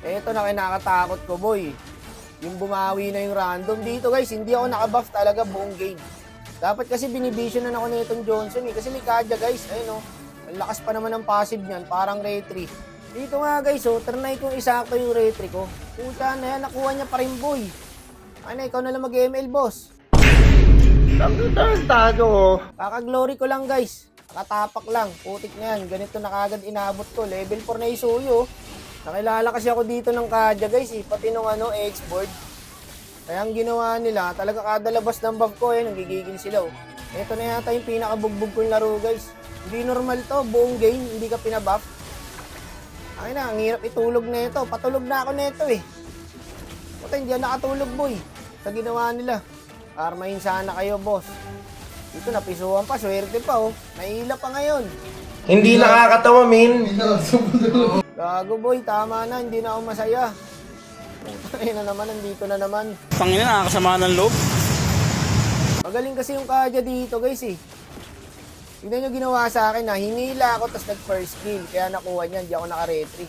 Eto na kinakatakot ko, boy. Yung bumawi na yung random. Dito guys, hindi ako nakabuff talaga buong game. Dapat kasi binibisyonan ako nitong Johnson eh. Kasi may Kadya guys, ayun oh. Ang lakas pa naman ng passive niyan, parang retry. Dito nga guys, oh, ternay kong isakto yung retry ko. Puta na yan, nakuha niya pa rin boy. Ano, ikaw na lang mag-ML boss. Ang tago oh. Kaka-glory ko lang guys. Nakatapak lang, putik na yan. Ganito na kagad inabot ko. Level 4 na isuyo. Nakilala kasi ako dito ng Kadya guys eh. Pati nung X-board. Kaya ang ginawa nila, talaga kada labas ng buff ko eh, nagigigil sila oh. Ito na yata yung pinakabugbog kong laro guys. Hindi normal to, buong game, hindi ka pinabuff. Ay na, ang hirap itulog na ito. Patulog na ako nito eh. Puta, hindi yan nakatulog boy. Sa ginawa nila. Karmahin sana kayo boss. Dito napisuhan pa, swerte pa oh. Naila pa ngayon. Hindi nakakatawa, min. Gago boy, tama na, hindi na ako masaya. Ayun na naman, nandito na naman. Tangina, nakakasama ng loob. Magaling kasi yung Kadya dito guys eh. Tignan nyo ginawa sa akin na hinila ako tapos nag-first kill. Kaya nakuha niya, hindi ako naka-retry.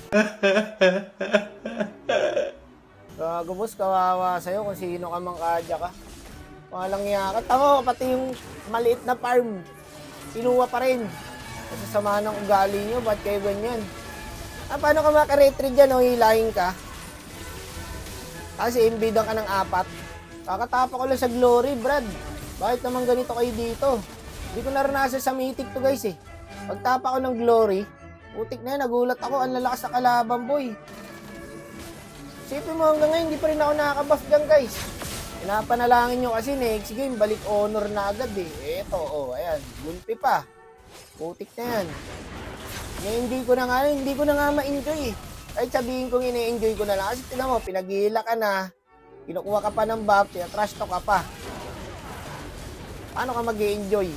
Gago boss, kawawa sa'yo kung sino ka mang Kadya ka. Walang iya ka. Tamo, pati yung maliit na farm. Kinuha pa rin. Kasi sama ng ugali nyo, ba't kayo ganyan? Paano ka maka-retry dyan o hilahin ka? Kasi imbidan ka ng 4. Kakatapa ko lang sa glory, Brad. Bakit naman ganito kayo dito? Hindi ko naranasan sa mythic to guys eh. Pagtapa ko ng glory, putik na yan, nagulat ako, ang lalakas na kalaban boy. Isipin mo hanggang ngayon, hindi pa rin ako nakakabuff dyan guys. Pinapanalangin nyo kasi next game, balik honor na agad eh. Eto, oh, ayan, gulpi pa. Putik na yan. Ngayon, hindi ko na nga ma-enjoy eh. Kahit sabihin kong ine-enjoy ko na lang. Kasi tignan mo, pinag-hila ka na, kinukuha ka pa ng buff, trash talk ka pa. Paano ka mag-enjoy?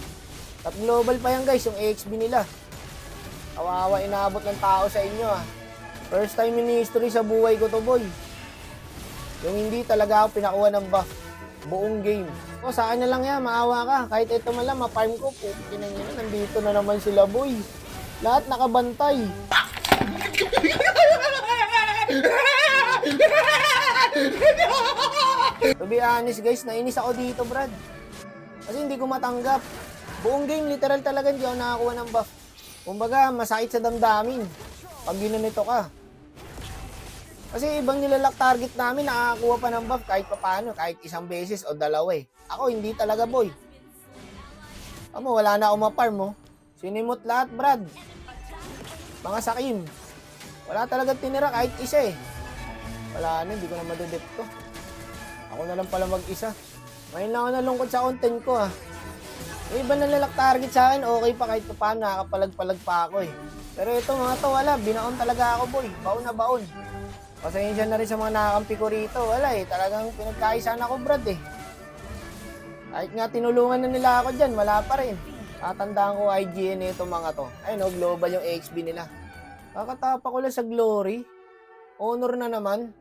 Top global pa yan guys, yung XP nila. Kawawa inaabot ng tao sa inyo ah. First time in history sa buhay ko to boy. Yung hindi talaga ako pinakuha ng buff. Buong game. O sa akin na lang yan, maawa ka. Kahit ito man lang, ma-farm ko. Pukinan nyo na, nandito na naman sila boy. Lahat nakabantay. To be honest guys, nainis ako dito Brad. Kasi hindi ko matanggap. Buong game, literal talaga hindi ako nakakuha ng buff. Kumbaga, masakit sa damdamin pag ginanito ka. Kasi ibang nilalak target namin, nakakakuha pa ng buff kahit paano, kahit isang beses o dalawa eh. Ako, hindi talaga boy. Amo, wala na ako ma-farm mo. Sinimot lahat, Brad. Mga sakim. Wala talaga tinira kahit isa eh. Wala na, hindi ko na madedep to. Ako na lang pala mag-isa. Ngayon lang ako nalungkot sa content ko ah. Yung iba nalalak target sa akin, okay pa kahit paano, nakakapalag-palag pa ako eh. Pero ito mga to, wala, binaon talaga ako boy. Baon na baon. Pasensya na rin sa mga nakakampi ko rito. Wala eh, talagang pinagkaisan ako Brad eh. Kahit nga tinulungan na nila ako dyan, wala pa rin. Tatandaan ko IGN ito mga to. Ayun no, global yung XP nila. Kakatapa ko lang sa glory. Honor na naman.